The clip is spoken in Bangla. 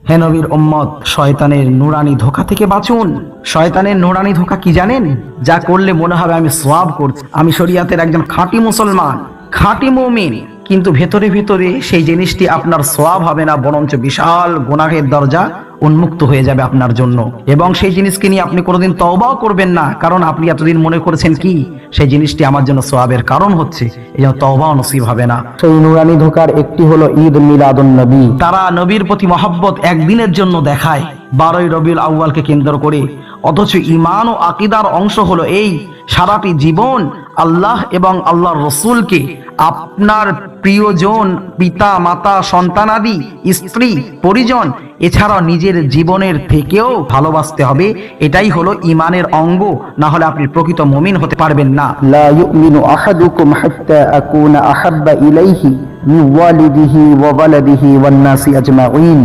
হে নবীর উম্মত, শয়তানের নুরানি ধোঁকা থেকে বাঁচুন। শয়তানের নুরানি ধোঁকা কি জানেন? যা করলে মনে হবে আমি সওয়াব করছি, আমি শরীয়তের একজন খাঁটি মুসলমান, খাঁটি মুমিন, কিন্তু ভেতরে ভেতরে সেই জিনিসটি আপনার সওয়াব হবে না, বরঞ্চ বিশাল গুনাহের দরজা উন্মুক্ত হয়ে যাবে আপনার জন্য। এবং সেই জিনিসকে নিয়ে আপনি কোনোদিন তওবাও করবেন না, কারণ আপনি এতদিন মনে করেছেন কি সেই জিনিসটি আমার জন্য সওয়াবের কারণ হচ্ছে, এই জন্য তওবাও নসিব হবে না। সেই নুরানি ধোঁকার একটি হলো ঈদ মিলাদুন নবী। তারা নবীর প্রতি মহব্বত একদিনের জন্য দেখায় 12ই রবিউল আউয়ালকে কেন্দ্র করে, অথচ ঈমান ও আকীদার অংশ হলো এই সারাটি জীবন আল্লাহ এবং আল্লাহর রাসূলকে আপনার প্রিয়জন, পিতা মাতা, সন্তানাদি, স্ত্রী পরিজন এছাড়া নিজের জীবনের থেকেও ভালোবাসতে হবে। এটাই হলো ঈমানের অঙ্গ, না হলে আপনি প্রকৃত মুমিন হতে পারবেন না। লা ইউমিনু আহাদুকুম হাত্তা আকুনা আহাব্বা ইলাইহি মিন ওয়ালিদিহি ওয়া ওয়ালাদিহি ওয়ান নাসি আজমাইন।